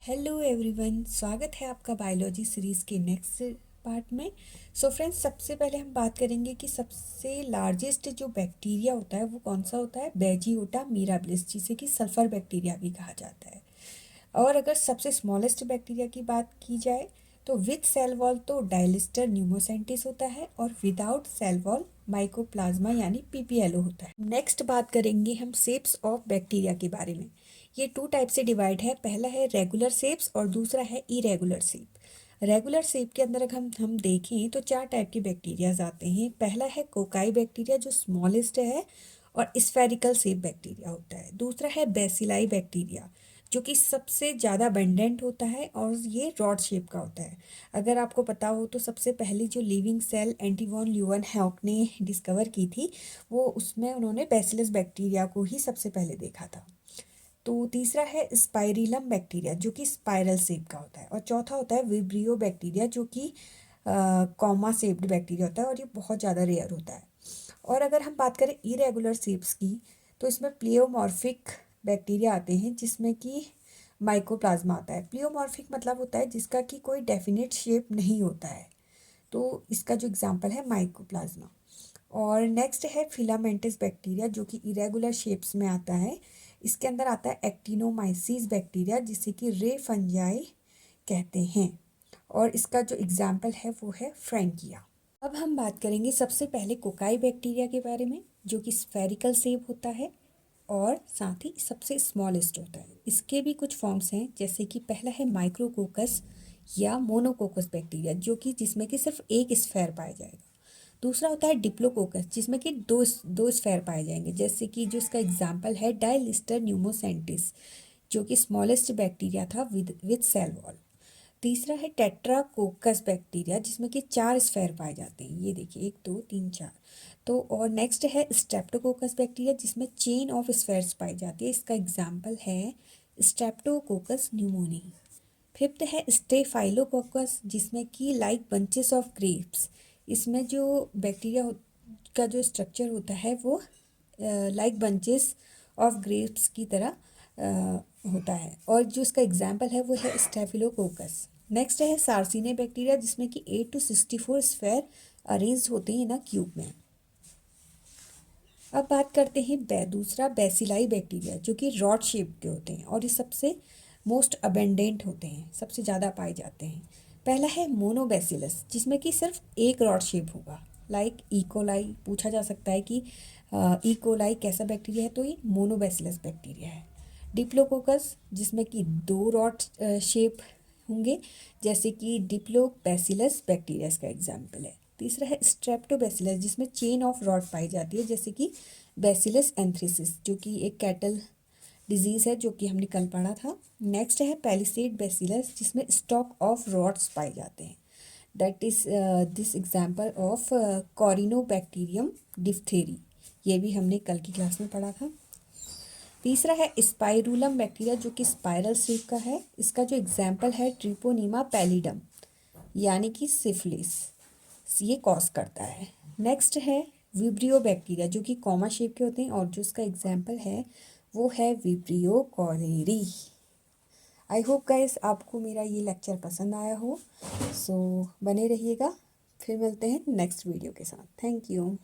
Hello everyone, स्वागत है आपका बायोलॉजी सीरीज़ के नेक्स्ट पार्ट में। सो फ्रेंड्स, सबसे पहले हम बात करेंगे कि सबसे लार्जेस्ट जो बैक्टीरिया होता है वो कौन सा होता है। बेजियोटा मिराबिलिस, जिसे कि सल्फर बैक्टीरिया भी कहा जाता है। और अगर सबसे स्मॉलेस्ट बैक्टीरिया की बात की जाए तो विद सेल वॉल तो डायलिस्टर न्यूमोसेंटिस होता है, और विदाउट सेल वॉल माइकोप्लाज्मा यानी पीपीएलओ होता है। नेक्स्ट बात करेंगे हम शेप्स ऑफ बैक्टीरिया के बारे में। ये 2 टाइप से डिवाइड है। पहला है रेगुलर शेप्स और दूसरा है इरेगुलर शेप। रेगुलर शेप के अंदर अगर हम देखें तो 4 टाइप के बैक्टीरियाज आते हैं। पहला है कोकाई बैक्टीरिया, जो स्मॉलेस्ट है और स्फेरिकल शेप बैक्टीरिया होता है। दूसरा है बेसिलाई बैक्टीरिया, जो कि सबसे ज़्यादा अबंडेंट होता है और ये रॉड शेप का होता है। अगर आपको पता हो तो सबसे पहले जो living cell Antonie van Leeuwenhoek ने डिस्कवर की थी, वो उसमें उन्होंने बैसिलस बैक्टीरिया को ही सबसे पहले देखा था। तो तीसरा है स्पाइरिलम बैक्टीरिया, जो कि स्पाइरल शेप का होता है। और चौथा होता है विब्रियो बैक्टीरिया, जो कि कॉमा शेप्ड बैक्टीरिया होता है, और ये बहुत ज़्यादा रेयर होता है। और अगर हम बात करें इरेगुलर शेप्स की, तो इसमें प्लियोमॉर्फिक बैक्टीरिया आते हैं, जिसमें कि माइकोप्लाज्मा आता है। प्लियोमॉर्फिक मतलब होता है जिसका कि कोई डेफिनेट शेप नहीं होता है, तो इसका जो एग्जांपल है माइकोप्लाज्मा। और नेक्स्ट है फिलामेंटस बैक्टीरिया, जो कि इरेगुलर शेप्स में आता है। इसके अंदर आता है एक्टिनोमाइसीस बैक्टीरिया, जिसे कि रे फंजाई कहते हैं, और इसका जो एग्जाम्पल है वो है फ्रैंकिया। अब हम बात करेंगे सबसे पहले कोकाई बैक्टीरिया के बारे में, जो कि स्फेरिकल शेप होता है और साथ ही सबसे स्मॉलेस्ट होता है। इसके भी कुछ फॉर्म्स हैं, जैसे कि पहला है माइक्रोकोकस या मोनोकोकस बैक्टीरिया, जो कि जिसमें कि सिर्फ एक स्फेयर पाया जाएगा। दूसरा होता है डिप्लोकोकस, जिसमें कि दो स्फेयर पाए जाएंगे, जैसे कि जो इसका एग्जाम्पल है डायलिस्टर न्यूमोसेंटिस, जो कि स्मॉलेस्ट बैक्टीरिया था विद सेल वॉल। तीसरा है टेट्राकोकस बैक्टीरिया, जिसमें कि 4 स्फेयर पाए जाते हैं। ये देखिए 1 2 3 4। तो और नेक्स्ट है स्ट्रेप्टोकोकस बैक्टीरिया, जिसमें चेन ऑफ स्फेयर्स पाई जाती है। इसका एग्जाम्पल है स्ट्रेप्टोकोकस न्यूमोनी। फिफ्थ है स्टेफाइलोकोकस, जिसमें कि लाइक बंचेस ऑफ ग्रेप्स। इसमें जो बैक्टीरिया का जो स्ट्रक्चर होता है वो लाइक बंचेस ऑफ ग्रेप्स की तरह होता है। और जो इसका एग्जाम्पल है वो है स्टेफिलोकोकस। नेक्स्ट है सार्सिने बैक्टीरिया, जिसमें कि 8 to 64 स्फेयर अरेंज होते हैं ना क्यूब में। अब बात करते हैं दूसरा बेसिलाई बैक्टीरिया, जो कि रॉड शेप के होते हैं और ये सबसे मोस्ट अबेंडेंट होते हैं, सबसे ज़्यादा पाए जाते हैं। पहला है मोनोबैसिलस, जिसमें कि सिर्फ एक रॉड शेप होगा, लाइक इकोलाई। पूछा जा सकता है कि इकोलाई कैसा बैक्टीरिया है, तो ये मोनोबैसिलस बैक्टीरिया है। डिप्लोकोकस, जिसमें कि 2 रॉड शेप होंगे, जैसे कि डिप्लोबैसिलस बैक्टीरिया इसका एग्जाम्पल है। तीसरा है स्ट्रेप्टोबैसिलस, जिसमें चेन ऑफ रॉड पाई जाती है, जैसे कि बैसिलस एंथ्रेसिस, जो कि एक कैटल डिजीज़ है, जो कि हमने कल पढ़ा था। नेक्स्ट है पैलिसेड बैसिलस, जिसमें स्टॉक ऑफ रॉड्स पाए जाते हैं। That is this example of corynebacterium diphtheriae. ये भी हमने कल की क्लास में पढ़ा था। तीसरा है स्पाइरुलम बैक्टीरिया, जो कि स्पाइरल शेप का है। इसका जो एग्जाम्पल है ट्रिपोनीमा पैलिडम, यानी कि सिफिलिस, ये कॉज करता है। नेक्स्ट है विब्रियो बैक्टीरिया, जो कि कॉमा शेप के होते हैं, और जो इसका एग्जाम्पल है वो है vibrio cholerae. I hope guys आपको मेरा ये लेक्चर पसंद आया हो। सो बने रहिएगा, फिर मिलते हैं नेक्स्ट वीडियो के साथ। Thank you.